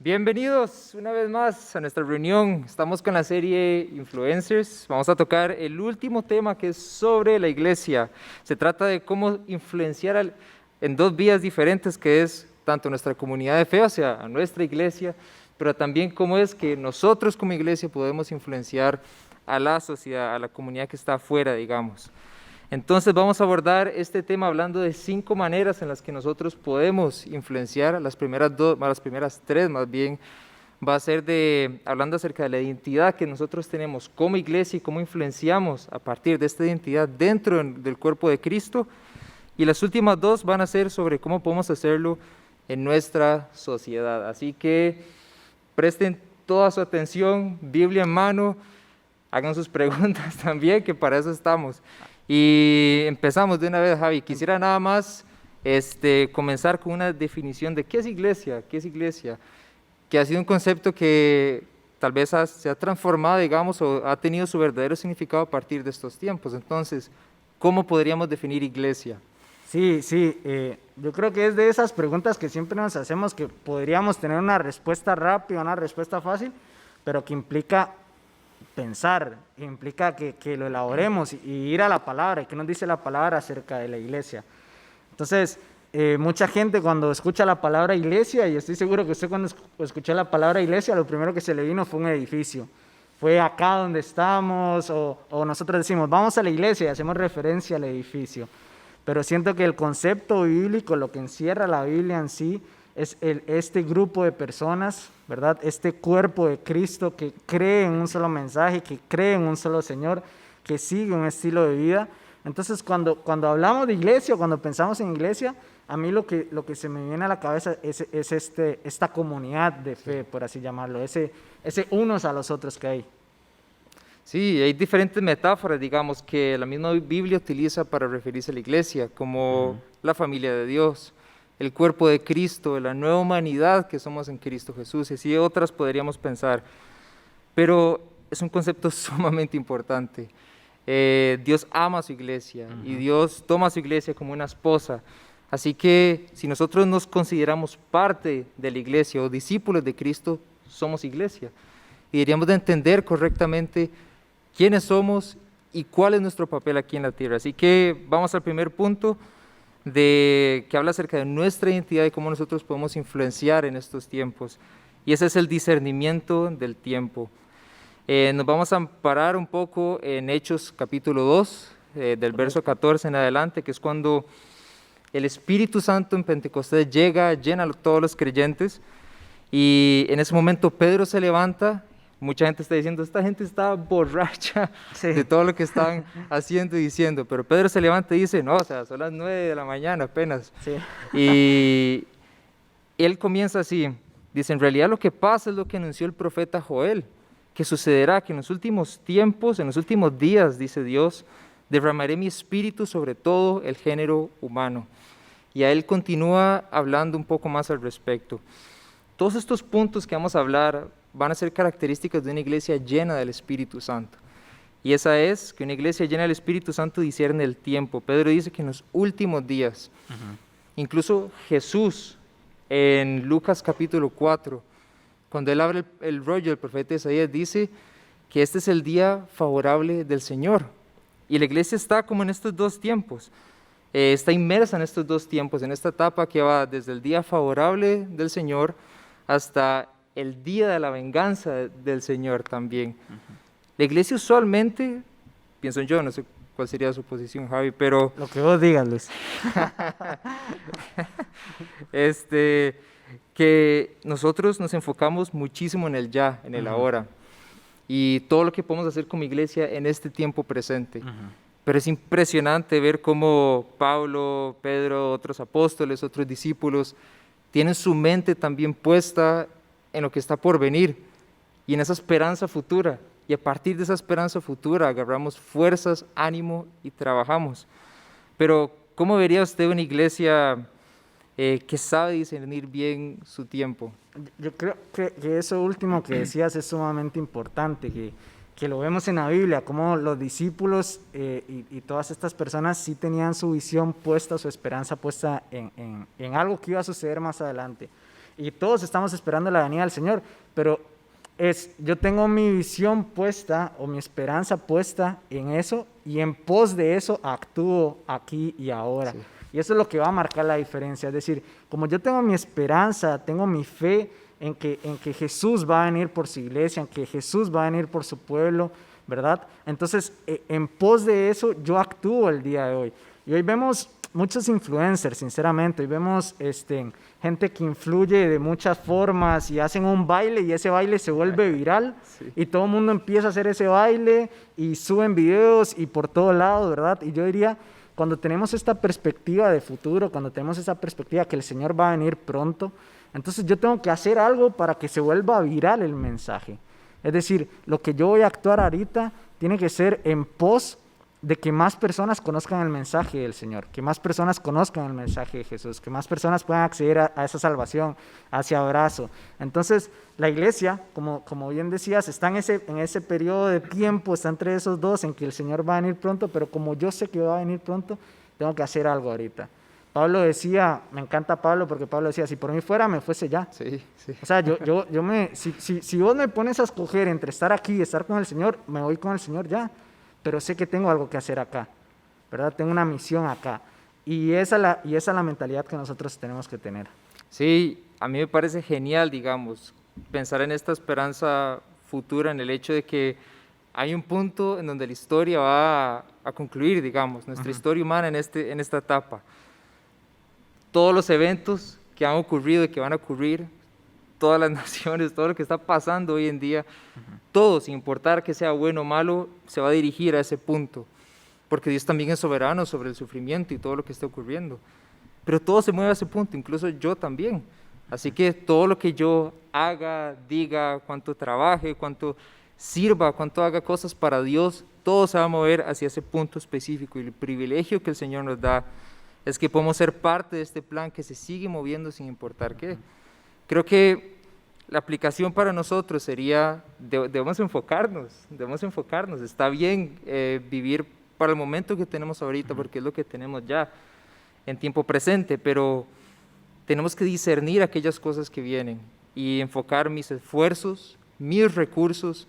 Bienvenidos una vez más a nuestra reunión. Estamos con la serie Influencers. Vamos a tocar el último tema que es sobre la iglesia. Se trata de cómo influenciar en dos vías diferentes, que es tanto nuestra comunidad de fe, o sea, a nuestra iglesia, pero también cómo es que nosotros como iglesia podemos influenciar a la sociedad, a la comunidad que está afuera, digamos. Entonces vamos a abordar este tema hablando de 5 maneras en las que nosotros podemos influenciar. Las primeras tres más bien, va a ser hablando acerca de la identidad que nosotros tenemos como iglesia y cómo influenciamos a partir de esta identidad dentro del cuerpo de Cristo. Y las últimas 2 van a ser sobre cómo podemos hacerlo en nuestra sociedad. Así que presten toda su atención, Biblia en mano, hagan sus preguntas también, que para eso estamos. Y empezamos de una vez, Javi. Quisiera nada más comenzar con una definición de qué es iglesia, que ha sido un concepto que tal vez se ha transformado, digamos, o ha tenido su verdadero significado a partir de estos tiempos. Entonces, ¿cómo podríamos definir iglesia? Sí, yo creo que es de esas preguntas que siempre nos hacemos, que podríamos tener una respuesta rápida, una respuesta fácil, pero que implica pensar, implica que lo elaboremos y ir a la palabra, y qué nos dice la palabra acerca de la iglesia. Entonces, mucha gente cuando escucha la palabra iglesia, y estoy seguro que usted cuando escuchó la palabra iglesia, lo primero que se le vino fue un edificio. Fue acá donde estamos, o nosotros decimos, vamos a la iglesia y hacemos referencia al edificio. Pero siento que el concepto bíblico, lo que encierra la Biblia en sí, es este grupo de personas, ¿verdad? Este cuerpo de Cristo que cree en un solo mensaje, que cree en un solo Señor, que sigue un estilo de vida. Entonces, cuando hablamos de iglesia, cuando pensamos en iglesia, a mí lo que se me viene a la cabeza es esta comunidad de fe, por así llamarlo, ese unos a los otros que hay. Sí, hay diferentes metáforas, digamos, que la misma Biblia utiliza para referirse a la iglesia, como la familia de Dios, el cuerpo de Cristo, la nueva humanidad que somos en Cristo Jesús, y así otras podríamos pensar. Pero es un concepto sumamente importante. Dios ama a su iglesia y Dios toma a su iglesia como una esposa. Así que si nosotros nos consideramos parte de la iglesia o discípulos de Cristo, somos iglesia. Y deberíamos de entender correctamente quiénes somos y cuál es nuestro papel aquí en la tierra. Así que vamos al primer punto que habla acerca de nuestra identidad y cómo nosotros podemos influenciar en estos tiempos. Y ese es el discernimiento del tiempo. Nos vamos a amparar un poco en Hechos capítulo 2, del verso 14 en adelante, que es cuando el Espíritu Santo en Pentecostés llena a todos los creyentes. Y en ese momento Pedro se levanta. Mucha gente está diciendo, esta gente está borracha de todo lo que están haciendo y diciendo. Pero Pedro se levanta y dice, no, o sea, son las 9 de la mañana apenas. Sí. Y él comienza así, dice, en realidad lo que pasa es lo que anunció el profeta Joel, que sucederá que en los últimos tiempos, en los últimos días, dice Dios, derramaré mi espíritu sobre todo el género humano. Y a él continúa hablando un poco más al respecto. Todos estos puntos que vamos a hablar van a ser características de una iglesia llena del Espíritu Santo. Y esa es que una iglesia llena del Espíritu Santo discierne el tiempo. Pedro dice que en los últimos días, incluso Jesús en Lucas capítulo 4, cuando él abre el rollo del profeta Isaías, dice que este es el día favorable del Señor. Y la iglesia está como en estos dos tiempos. Está inmersa en estos dos tiempos, en esta etapa que va desde el día favorable del Señor hasta el día de la venganza del Señor también. La iglesia usualmente, pienso yo, no sé cuál sería su posición, Javi, pero... Lo que vos digas, Luis. Que nosotros nos enfocamos muchísimo en el ya, en el ahora, y todo lo que podemos hacer como iglesia en este tiempo presente. Pero es impresionante ver cómo Pablo, Pedro, otros apóstoles, otros discípulos, tienen su mente también puesta en lo que está por venir y en esa esperanza futura. Y a partir de esa esperanza futura agarramos fuerzas, ánimo y trabajamos. Pero, ¿cómo vería usted una iglesia que sabe discernir bien su tiempo? Yo creo que eso último que decías es sumamente importante, que lo vemos en la Biblia, como los discípulos y todas estas personas sí tenían su visión puesta, su esperanza puesta en algo que iba a suceder más adelante. y todos estamos esperando la venida del Señor, pero yo tengo mi visión puesta o mi esperanza puesta en eso y en pos de eso actúo aquí y ahora. Sí. Y eso es lo que va a marcar la diferencia. Es decir, como yo tengo mi esperanza, tengo mi fe en que Jesús va a venir por su iglesia, en que Jesús va a venir por su pueblo, ¿verdad? Entonces, en pos de eso, yo actúo el día de hoy. Y hoy vemos muchos influencers, sinceramente. Hoy vemos gente que influye de muchas formas y hacen un baile y ese baile se vuelve viral. Sí. Y todo el mundo empieza a hacer ese baile y suben videos y por todo lado, ¿verdad? Y yo diría, cuando tenemos esta perspectiva de futuro, cuando tenemos esa perspectiva que el Señor va a venir pronto, entonces yo tengo que hacer algo para que se vuelva viral el mensaje. Es decir, lo que yo voy a actuar ahorita tiene que ser en pos de que más personas conozcan el mensaje del Señor, que más personas conozcan el mensaje de Jesús, que más personas puedan acceder a esa salvación, a ese abrazo. Entonces, la iglesia, como bien decías, está en ese periodo de tiempo, está entre esos dos, en que el Señor va a venir pronto, pero como yo sé que va a venir pronto, tengo que hacer algo ahorita. Pablo decía, me encanta Pablo, porque Pablo decía, si por mí fuera, me fuese ya. Sí, sí. O sea, si vos me pones a escoger entre estar aquí y estar con el Señor, me voy con el Señor ya. Pero sé que tengo algo que hacer acá, ¿verdad? Tengo una misión acá. Y esa es la mentalidad que nosotros tenemos que tener. Sí, a mí me parece genial, digamos, pensar en esta esperanza futura, en el hecho de que hay un punto en donde la historia va a concluir, digamos, nuestra historia humana en esta etapa. Todos los eventos que han ocurrido y que van a ocurrir, todas las naciones, todo lo que está pasando hoy en día, todo, sin importar que sea bueno o malo, se va a dirigir a ese punto, porque Dios también es soberano sobre el sufrimiento y todo lo que está ocurriendo, pero todo se mueve a ese punto, incluso yo también, así que todo lo que yo haga, diga, cuánto trabaje, cuánto sirva, cuánto haga cosas para Dios, todo se va a mover hacia ese punto específico, y el privilegio que el Señor nos da es que podemos ser parte de este plan que se sigue moviendo sin importar qué. Creo que la aplicación para nosotros sería, debemos enfocarnos, está bien vivir para el momento que tenemos ahorita, porque es lo que tenemos ya en tiempo presente, pero tenemos que discernir aquellas cosas que vienen y enfocar mis esfuerzos, mis recursos,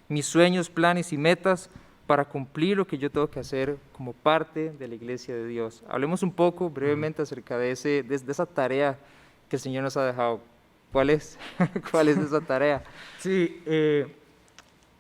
mis sueños, planes y metas para cumplir lo que yo tengo que hacer como parte de la iglesia de Dios. Hablemos un poco brevemente acerca de esa tarea que el Señor nos ha dejado. ¿Cuál es? ¿Cuál es esa tarea? Sí,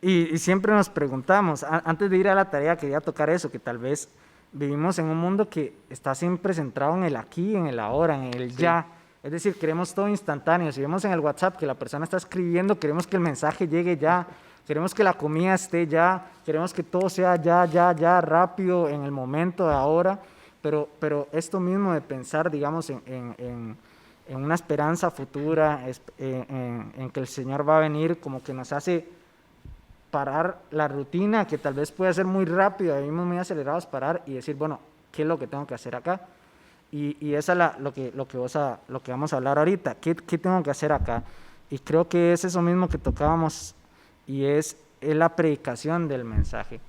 y siempre nos preguntamos, antes de ir a la tarea quería tocar eso, que tal vez vivimos en un mundo que está siempre centrado en el aquí, en el ahora, en el ya. Es decir, queremos todo instantáneo. Si vemos en el WhatsApp que la persona está escribiendo, queremos que el mensaje llegue ya, queremos que la comida esté ya, queremos que todo sea ya, rápido, en el momento de ahora, pero esto mismo de pensar, digamos, en una esperanza futura, en que el Señor va a venir, como que nos hace parar la rutina, que tal vez puede ser muy rápida, vivimos muy acelerados, parar y decir, bueno, ¿qué es lo que tengo que hacer acá? Y esa es lo que vamos a hablar ahorita, ¿qué tengo que hacer acá? Y creo que es eso mismo que tocábamos, y es la predicación del mensaje,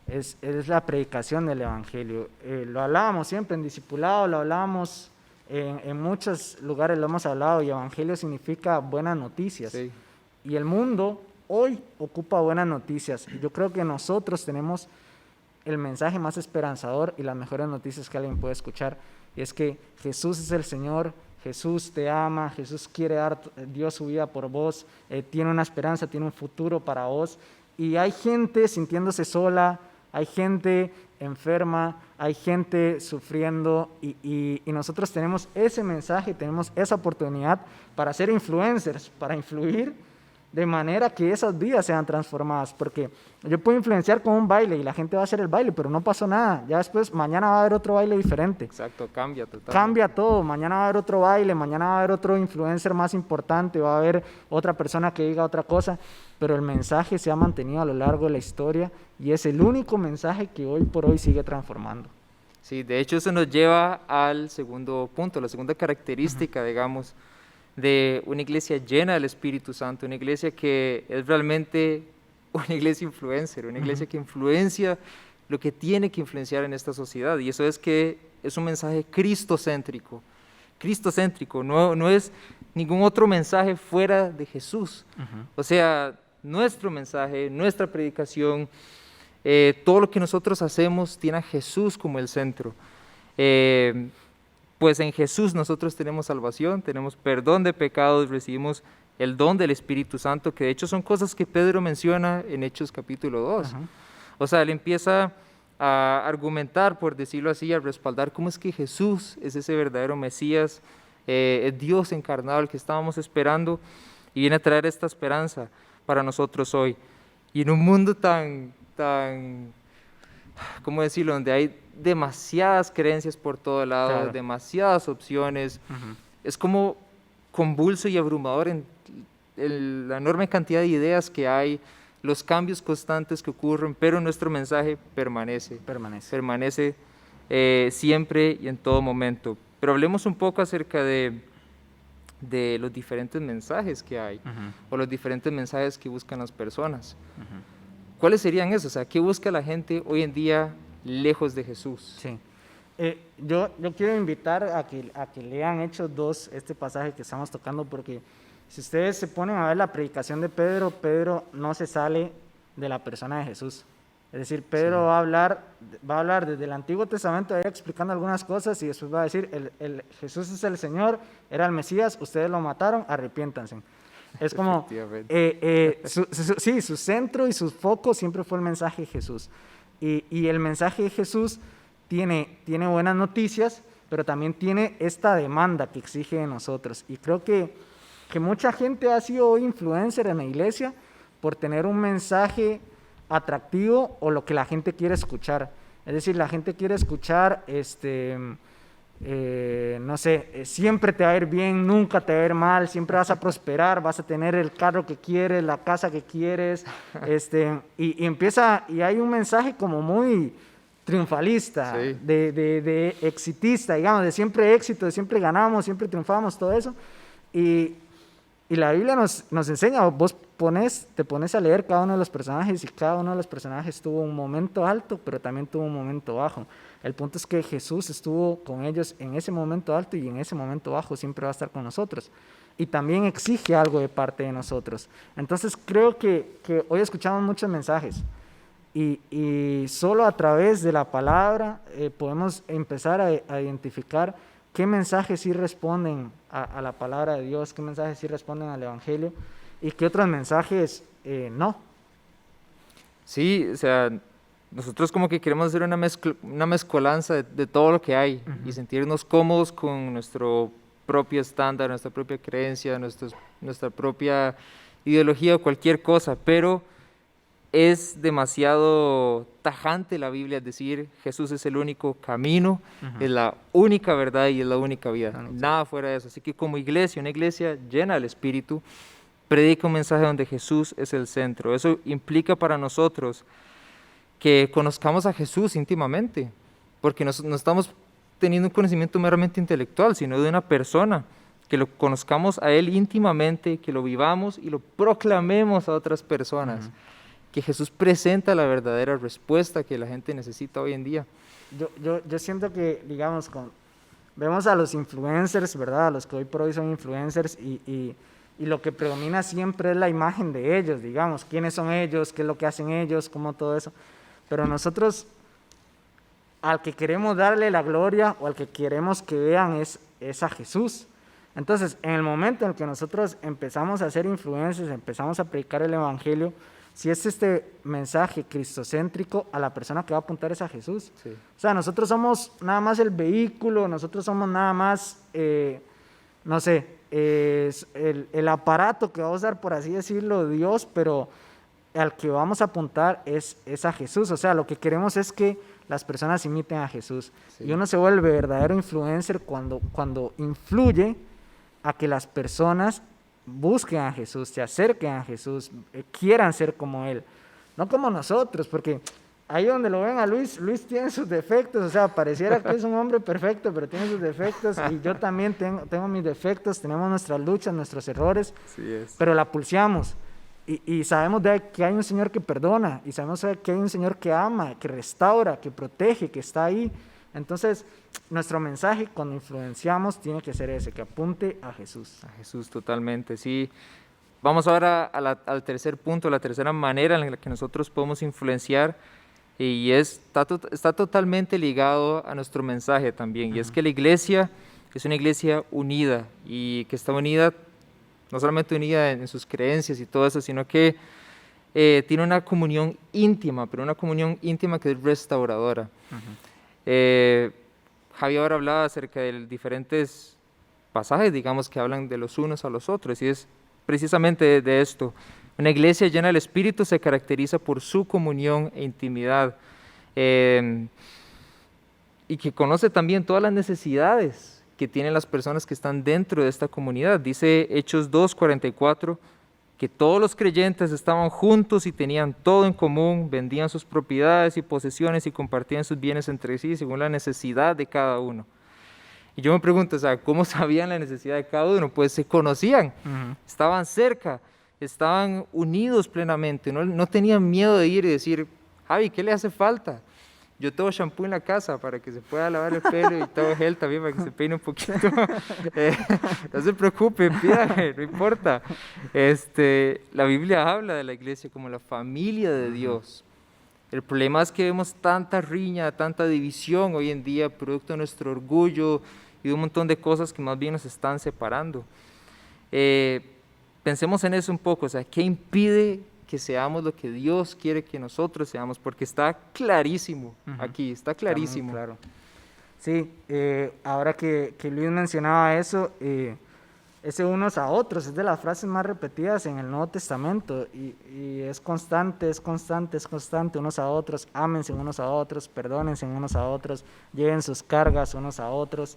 es la predicación del Evangelio. Lo hablábamos siempre en discipulado, lo hablábamos en muchos lugares, lo hemos hablado, y Evangelio significa buenas noticias. Sí. Y el mundo hoy ocupa buenas noticias. Y yo creo que nosotros tenemos el mensaje más esperanzador y las mejores noticias que alguien puede escuchar, y es que Jesús es el Señor. Jesús te ama, Jesús quiere dar, dio su vida por vos, tiene una esperanza, tiene un futuro para vos. Y hay gente sintiéndose sola, hay gente enferma, hay gente sufriendo, y nosotros tenemos ese mensaje, tenemos esa oportunidad para ser influencers, para influir de manera que esas vidas sean transformadas, porque yo puedo influenciar con un baile y la gente va a hacer el baile, pero no pasó nada, ya después mañana va a haber otro baile diferente. Exacto, cambia totalmente. Cambia todo, mañana va a haber otro baile, mañana va a haber otro influencer más importante, va a haber otra persona que diga otra cosa, pero el mensaje se ha mantenido a lo largo de la historia y es el único mensaje que hoy por hoy sigue transformando. Sí, de hecho eso nos lleva al segundo punto, la segunda característica, digamos, de una iglesia llena del Espíritu Santo, una iglesia que es realmente una iglesia influencer, una iglesia que influencia lo que tiene que influenciar en esta sociedad, y eso es que es un mensaje cristocéntrico, cristocéntrico, no es ningún otro mensaje fuera de Jesús. O sea, nuestro mensaje, nuestra predicación, todo lo que nosotros hacemos tiene a Jesús como el centro. Pues en Jesús nosotros tenemos salvación, tenemos perdón de pecados, recibimos el don del Espíritu Santo, que de hecho son cosas que Pedro menciona en Hechos capítulo 2. O sea, él empieza a argumentar, por decirlo así, a respaldar cómo es que Jesús es ese verdadero Mesías, es Dios encarnado, el que estábamos esperando, y viene a traer esta esperanza para nosotros hoy. Y en un mundo tan, ¿cómo decirlo?, donde hay demasiadas creencias por todo lado, Claro. demasiadas opciones, es como convulso y abrumador en la enorme cantidad de ideas que hay, los cambios constantes que ocurren, pero nuestro mensaje permanece siempre y en todo momento. Pero hablemos un poco acerca de los diferentes mensajes que hay, o los diferentes mensajes que buscan las personas. ¿Cuáles serían esos? O sea, ¿qué busca la gente hoy en día lejos de Jesús? Sí. Yo quiero invitar a que lean Hechos 2, este pasaje que estamos tocando, porque si ustedes se ponen a ver la predicación de Pedro, Pedro no se sale de la persona de Jesús. Es decir, Pedro va a hablar desde el Antiguo Testamento, ahí explicando algunas cosas, y después va a decir, Jesús es el Señor, era el Mesías, ustedes lo mataron, arrepiéntanse. Es como, su centro y su foco siempre fue el mensaje de Jesús. Y el mensaje de Jesús tiene buenas noticias, pero también tiene esta demanda que exige de nosotros. Y creo que mucha gente ha sido influencer en la iglesia por tener un mensaje atractivo o lo que la gente quiere escuchar. Es decir, la gente quiere escuchar, no sé, siempre te va a ir bien, nunca te va a ir mal, siempre vas a prosperar, vas a tener el carro que quieres, la casa que quieres, y hay un mensaje como muy triunfalista, Sí. de exitista, digamos, de siempre éxito, de siempre ganamos, siempre triunfamos, todo eso. Y la Biblia nos enseña, vos te pones a leer cada uno de los personajes, y cada uno de los personajes tuvo un momento alto, pero también tuvo un momento bajo. El punto es que Jesús estuvo con ellos en ese momento alto, y en ese momento bajo siempre va a estar con nosotros. Y también exige algo de parte de nosotros. Entonces creo que hoy escuchamos muchos mensajes, y solo a través de la palabra podemos empezar a identificar qué mensajes sí responden a la palabra de Dios, qué mensajes sí responden al Evangelio, y qué otros mensajes no. Sí, o sea, nosotros como que queremos hacer una mezcolanza de todo lo que hay y sentirnos cómodos con nuestro propio estándar, nuestra propia creencia, nuestra propia ideología o cualquier cosa, pero es demasiado tajante la Biblia, es decir, Jesús es el único camino, es la única verdad y es la única vida, nada fuera de eso. Así que como iglesia, una iglesia llena del Espíritu, predica un mensaje donde Jesús es el centro. Eso implica para nosotros que conozcamos a Jesús íntimamente, porque no estamos teniendo un conocimiento meramente intelectual, sino de una persona, que lo conozcamos a Él íntimamente, que lo vivamos y lo proclamemos a otras personas, que Jesús presenta la verdadera respuesta que la gente necesita hoy en día. Yo siento que, digamos, vemos a los influencers, ¿verdad? A los que hoy por hoy son influencers, y lo que predomina siempre es la imagen de ellos, digamos, quiénes son ellos, qué es lo que hacen ellos, cómo todo eso. Pero nosotros, al que queremos darle la gloria o al que queremos que vean es a Jesús. Entonces, en el momento en el que nosotros empezamos a ser influencers, empezamos a predicar el Evangelio, si es este mensaje cristocéntrico, a la persona que va a apuntar es a Jesús. Sí. O sea, nosotros somos nada más el vehículo, nosotros somos nada más, no sé, el aparato que va a usar, por así decirlo, Dios, pero al que vamos a apuntar es a Jesús. O sea, lo que queremos es que las personas imiten a Jesús. Sí. Y uno se vuelve verdadero influencer cuando influye a que las personas busquen a Jesús, se acerquen a Jesús, quieran ser como Él, no como nosotros, porque ahí donde lo ven a Luis tiene sus defectos, o sea, pareciera que es un hombre perfecto, pero tiene sus defectos, y yo también tengo mis defectos, tenemos nuestras luchas, nuestros errores, pero la pulseamos, y sabemos que hay un Señor que perdona, y sabemos que hay un Señor que ama, que restaura, que protege, que está ahí. Entonces, nuestro mensaje cuando influenciamos tiene que ser ese, que apunte a Jesús. A Jesús, totalmente, sí. Vamos ahora al tercer punto, la tercera manera en la que nosotros podemos influenciar, y está totalmente ligado a nuestro mensaje también, y es que la iglesia es una iglesia unida, y que está unida, no solamente unida en sus creencias y todo eso, sino que tiene una comunión íntima, pero una comunión íntima que es restauradora. Javi ahora hablaba acerca de diferentes pasajes, digamos, que hablan de los unos a los otros, y es precisamente de esto. Una iglesia llena del Espíritu se caracteriza por su comunión e intimidad, y que conoce también todas las necesidades que tienen las personas que están dentro de esta comunidad. Dice Hechos 2:44, que todos los creyentes estaban juntos y tenían todo en común, vendían sus propiedades y posesiones y compartían sus bienes entre sí según la necesidad de cada uno. Y yo me pregunto, o sea, ¿cómo sabían la necesidad de cada uno? Pues se conocían, estaban cerca, estaban unidos plenamente, no tenían miedo de ir y decir, Javi, ¿qué le hace falta? Yo tengo shampoo en la casa para que se pueda lavar el pelo y tengo gel también para que se peine un poquito. No se preocupe, pídame, no importa. La Biblia habla de la iglesia como la familia de Dios. El problema es que vemos tanta riña, tanta división hoy en día, producto de nuestro orgullo y de un montón de cosas que más bien nos están separando. Pensemos en eso un poco, o sea, ¿qué impide que seamos lo que Dios quiere que nosotros seamos? Porque está clarísimo aquí, está clarísimo. Está muy claro. Sí, ahora que Luis mencionaba eso, ese unos a otros es de las frases más repetidas en el Nuevo Testamento y es constante, unos a otros, ámense unos a otros, perdónense unos a otros, lleven sus cargas unos a otros.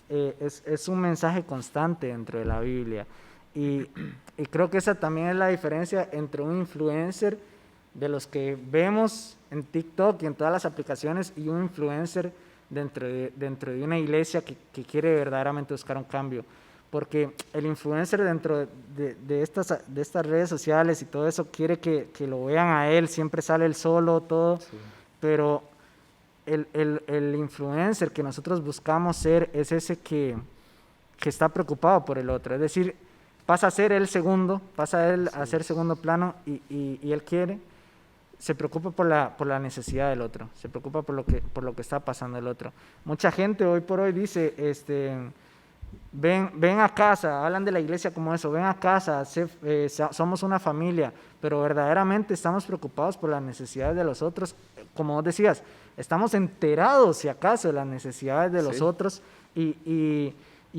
Es un mensaje constante dentro de la Biblia. Y creo que esa también es la diferencia entre un influencer de los que vemos en TikTok y en todas las aplicaciones y un influencer dentro de una iglesia que quiere verdaderamente buscar un cambio. Porque el influencer dentro de estas redes sociales y todo eso quiere que lo vean a él, siempre sale él solo, todo, sí. Pero el influencer que nosotros buscamos ser es ese que está preocupado por el otro, es decir, pasa a ser el segundo, pasa él a ser segundo plano y él se preocupa por la necesidad del otro, se preocupa por lo que está pasando el otro. Mucha gente hoy por hoy dice, ven a casa, hablan de la iglesia como eso, ven a casa, somos una familia, pero verdaderamente estamos preocupados por las necesidades de los otros. Como vos decías, estamos enterados, si acaso, de las necesidades de los otros y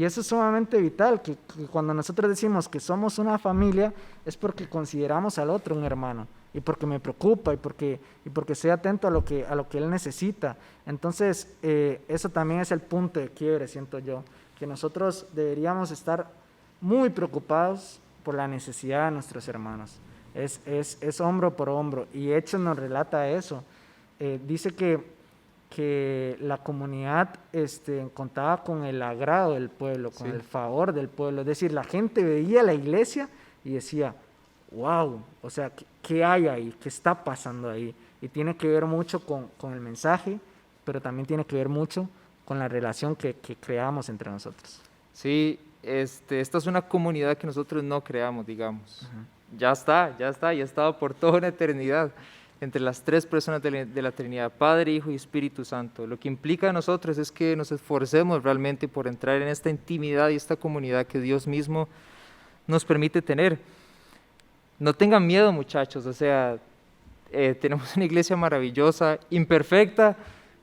eso es sumamente vital, que cuando nosotros decimos que somos una familia es porque consideramos al otro un hermano y porque me preocupa y porque estoy atento a lo que él necesita. Entonces, eso también es el punto de quiebre, siento yo, que nosotros deberíamos estar muy preocupados por la necesidad de nuestros hermanos. Es hombro por hombro y Hechos nos relata eso. Dice que la comunidad contaba con el agrado del pueblo, con el favor del pueblo. Es decir, la gente veía la iglesia y decía, wow, o sea, ¿qué hay ahí? ¿Qué está pasando ahí? Y tiene que ver mucho con el mensaje, pero también tiene que ver mucho con la relación que creamos entre nosotros. Sí, esta es una comunidad que nosotros no creamos, digamos. Ya está, y ha estado por toda una eternidad entre las tres personas de la Trinidad, Padre, Hijo y Espíritu Santo. Lo que implica a nosotros es que nos esforcemos realmente por entrar en esta intimidad y esta comunidad que Dios mismo nos permite tener. No tengan miedo, muchachos, o sea, tenemos una iglesia maravillosa, imperfecta,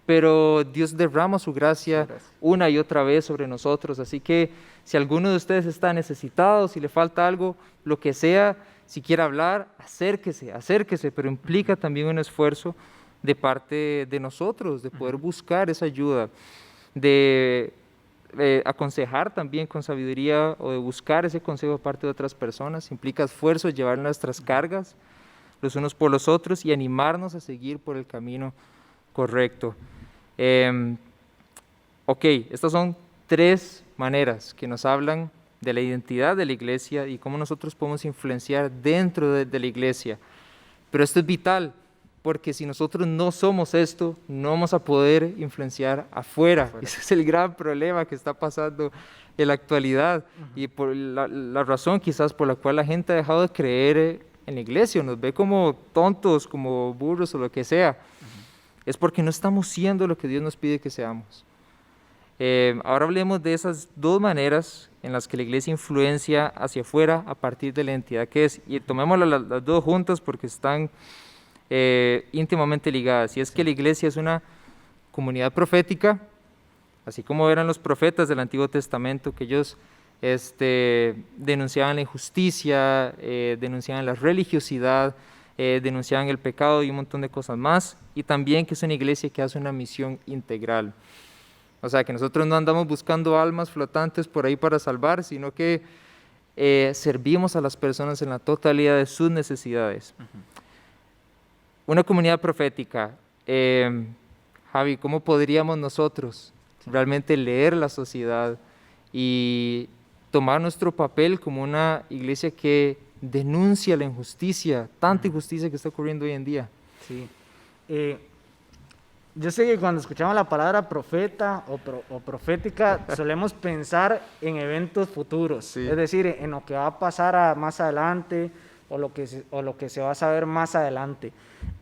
pero Dios derrama su gracia una y otra vez sobre nosotros, así que si alguno de ustedes está necesitado, si le falta algo, lo que sea, si quiere hablar, acérquese, pero implica también un esfuerzo de parte de nosotros, de poder buscar esa ayuda, de aconsejar también con sabiduría o de buscar ese consejo de parte de otras personas, implica esfuerzo, llevar nuestras cargas los unos por los otros y animarnos a seguir por el camino correcto. Estas son 3 maneras que nos hablan de la identidad de la iglesia y cómo nosotros podemos influenciar dentro de la iglesia. Pero esto es vital, porque si nosotros no somos esto, no vamos a poder influenciar afuera. Ese es el gran problema que está pasando en la actualidad y por la razón quizás por la cual la gente ha dejado de creer en la iglesia, nos ve como tontos, como burros o lo que sea. Es porque no estamos siendo lo que Dios nos pide que seamos. Ahora hablemos de esas dos maneras en las que la iglesia influencia hacia afuera a partir de la identidad que es. Y tomemos las dos juntas porque están íntimamente ligadas. Y es que la iglesia es una comunidad profética, así como eran los profetas del Antiguo Testamento, que ellos denunciaban la injusticia, denunciaban la religiosidad, denunciaban el pecado y un montón de cosas más. Y también que es una iglesia que hace una misión integral. O sea, que nosotros no andamos buscando almas flotantes por ahí para salvar, sino que servimos a las personas en la totalidad de sus necesidades. Una comunidad profética. Javi, ¿cómo podríamos nosotros realmente leer la sociedad y tomar nuestro papel como una iglesia que denuncia la injusticia, tanta injusticia que está ocurriendo hoy en día? Sí. Yo sé que cuando escuchamos la palabra profeta o profética, solemos pensar en eventos futuros, sí. Es decir, en lo que va a pasar más adelante o lo que se va a saber más adelante.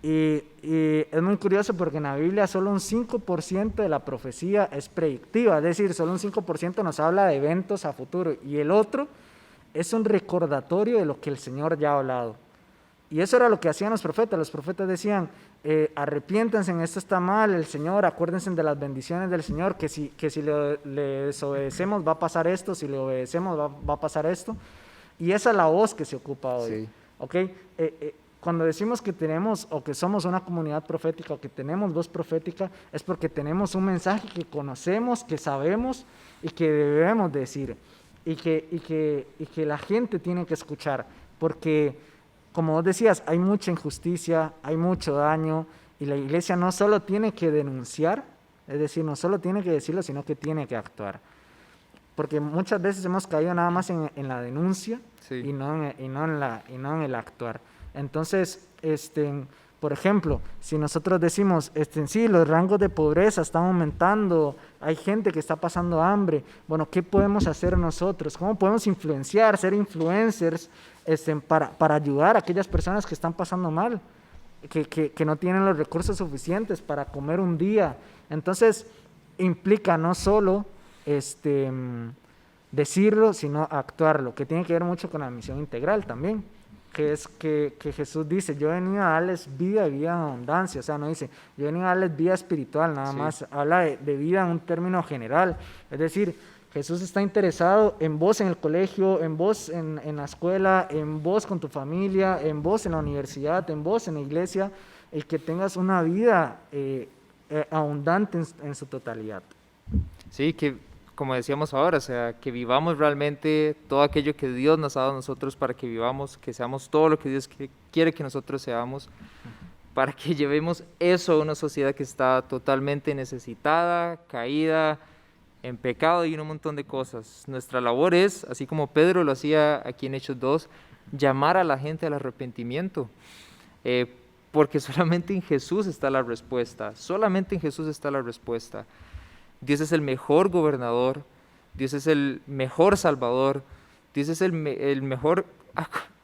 Y es muy curioso porque en la Biblia solo un 5% de la profecía es predictiva, es decir, solo un 5% nos habla de eventos a futuro y el otro es un recordatorio de lo que el Señor ya ha hablado. Y eso era lo que hacían los profetas decían, arrepiéntanse, esto está mal, el Señor, acuérdense de las bendiciones del Señor, que si le desobedecemos va a pasar esto, si le obedecemos va a pasar esto. Y esa es la voz que se ocupa hoy. Sí. ¿Okay? Cuando decimos que tenemos o que somos una comunidad profética o que tenemos voz profética, es porque tenemos un mensaje que conocemos, que sabemos y que debemos decir y que la gente tiene que escuchar, porque como vos decías, hay mucha injusticia, hay mucho daño y la iglesia no solo tiene que denunciar, es decir, no solo tiene que decirlo, sino que tiene que actuar. Porque muchas veces hemos caído nada más en la denuncia, sí. y no en el actuar. Entonces, por ejemplo, si nosotros decimos, sí, los rangos de pobreza están aumentando, hay gente que está pasando hambre, bueno, ¿qué podemos hacer nosotros? ¿Cómo podemos influenciar, ser influencers para ayudar a aquellas personas que están pasando mal, que no tienen los recursos suficientes para comer un día? Entonces, implica no solo decirlo, sino actuarlo, que tiene que ver mucho con la misión integral también. Que es que Jesús dice, yo he venido a darles vida y vida en abundancia, o sea, no dice, yo he venido a darles vida espiritual, nada sí. más, habla de vida en un término general, es decir, Jesús está interesado en vos en el colegio, en vos en la escuela, en vos con tu familia, en vos en la universidad, en vos en la iglesia, el que tengas una vida abundante en su totalidad. Sí, que como decíamos ahora, o sea, que vivamos realmente todo aquello que Dios nos ha dado a nosotros para que vivamos, que seamos todo lo que Dios quiere que nosotros seamos, para que llevemos eso a una sociedad que está totalmente necesitada, caída, en pecado y un montón de cosas. Nuestra labor es, así como Pedro lo hacía aquí en Hechos 2, llamar a la gente al arrepentimiento, porque solamente en Jesús está la respuesta, solamente en Jesús está la respuesta. Dios es el mejor gobernador, Dios es el mejor salvador, Dios es el mejor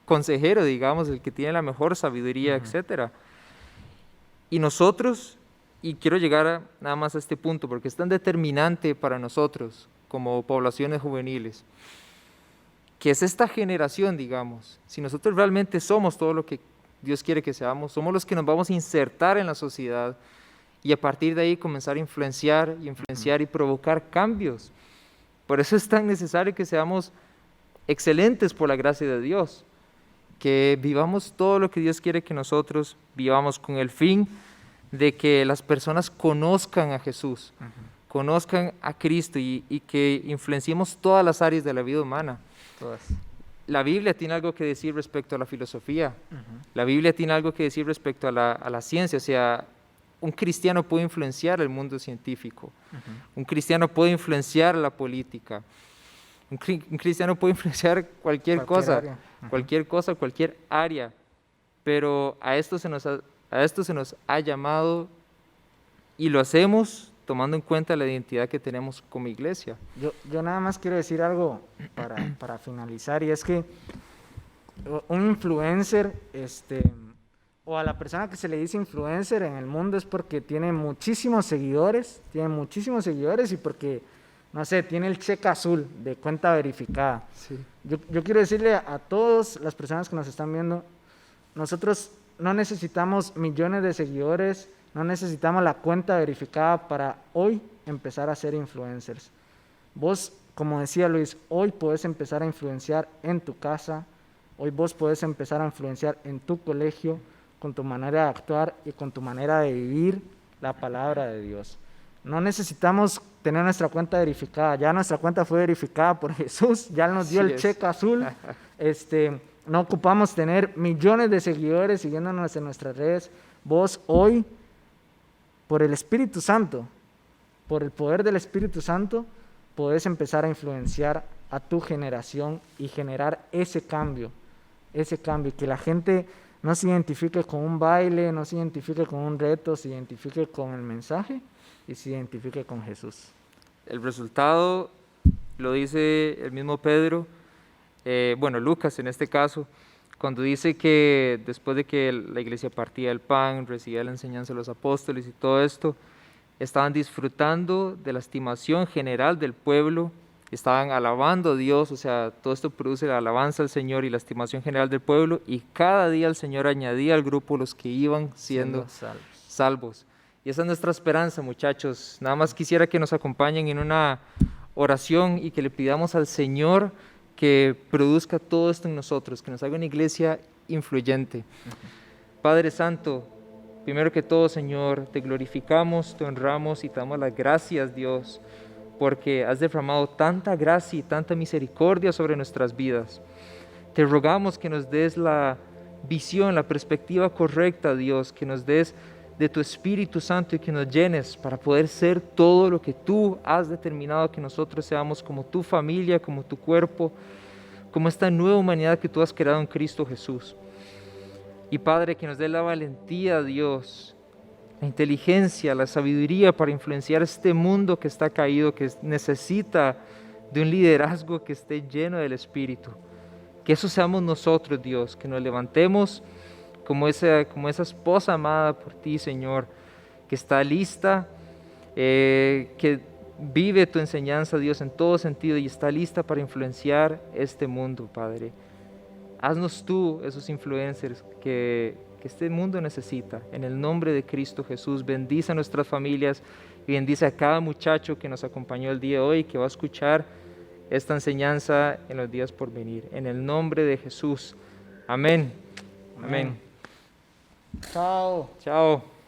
consejero, digamos, el que tiene la mejor sabiduría, etc. Y nosotros, y quiero llegar nada más a este punto, porque es tan determinante para nosotros como poblaciones juveniles, que es esta generación, digamos, si nosotros realmente somos todo lo que Dios quiere que seamos, somos los que nos vamos a insertar en la sociedad, y a partir de ahí comenzar a influenciar y provocar cambios. Por eso es tan necesario que seamos excelentes por la gracia de Dios, que vivamos todo lo que Dios quiere que nosotros vivamos con el fin de que las personas conozcan a Jesús, conozcan a Cristo y que influenciemos todas las áreas de la vida humana. Todas. La Biblia tiene algo que decir respecto a la filosofía, la Biblia tiene algo que decir respecto a la ciencia, o sea, un cristiano puede influenciar el mundo científico, un cristiano puede influenciar la política, un cristiano puede influenciar cualquier cosa, cualquier área, pero a esto se nos ha A esto se nos ha llamado y lo hacemos tomando en cuenta la identidad que tenemos como iglesia. Yo nada más quiero decir algo para finalizar, y es que un influencer, o a la persona que se le dice influencer en el mundo, es porque tiene muchísimos seguidores y porque, no sé, tiene el cheque azul de cuenta verificada. Sí. Yo quiero decirle a todas las personas que nos están viendo, nosotros no necesitamos millones de seguidores, no necesitamos la cuenta verificada para hoy empezar a ser influencers. Vos, como decía Luis, hoy podés empezar a influenciar en tu casa, hoy vos podés empezar a influenciar en tu colegio, con tu manera de actuar y con tu manera de vivir la palabra de Dios. No necesitamos tener nuestra cuenta verificada, ya nuestra cuenta fue verificada por Jesús, ya nos dio el cheque azul. No ocupamos tener millones de seguidores siguiéndonos en nuestras redes. Vos hoy, por el Espíritu Santo, por el poder del Espíritu Santo, podés empezar a influenciar a tu generación y generar ese cambio, que la gente no se identifique con un baile, no se identifique con un reto, se identifique con el mensaje y se identifique con Jesús. El resultado lo dice el mismo Pedro, Lucas en este caso, cuando dice que después de que la iglesia partía el pan, recibía la enseñanza de los apóstoles y todo esto, estaban disfrutando de la estimación general del pueblo, estaban alabando a Dios, o sea, todo esto produce la alabanza al Señor y la estimación general del pueblo, y cada día el Señor añadía al grupo los que iban siendo salvos. Y esa es nuestra esperanza, muchachos. Nada más quisiera que nos acompañen en una oración y que le pidamos al Señor que produzca todo esto en nosotros, que nos haga una iglesia influyente. Padre Santo, primero que todo, Señor, te glorificamos, te honramos y te damos las gracias, Dios, porque has derramado tanta gracia y tanta misericordia sobre nuestras vidas. Te rogamos que nos des la visión, la perspectiva correcta, Dios, que nos des de tu Espíritu Santo y que nos llenes para poder ser todo lo que tú has determinado que nosotros seamos, como tu familia, como tu cuerpo, como esta nueva humanidad que tú has creado en Cristo Jesús. Y Padre, que nos dé la valentía, Dios, la inteligencia, la sabiduría para influenciar este mundo que está caído, que necesita de un liderazgo que esté lleno del Espíritu. Que eso seamos nosotros, Dios, que nos levantemos como esa esposa amada por ti, Señor, que está lista, que vive tu enseñanza, Dios, en todo sentido y está lista para influenciar este mundo, Padre. Haznos tú esos influencers que este mundo necesita. En el nombre de Cristo Jesús, bendice a nuestras familias y bendice a cada muchacho que nos acompañó el día de hoy, que va a escuchar esta enseñanza en los días por venir. En el nombre de Jesús. Amén. Amén. Chao. Chao.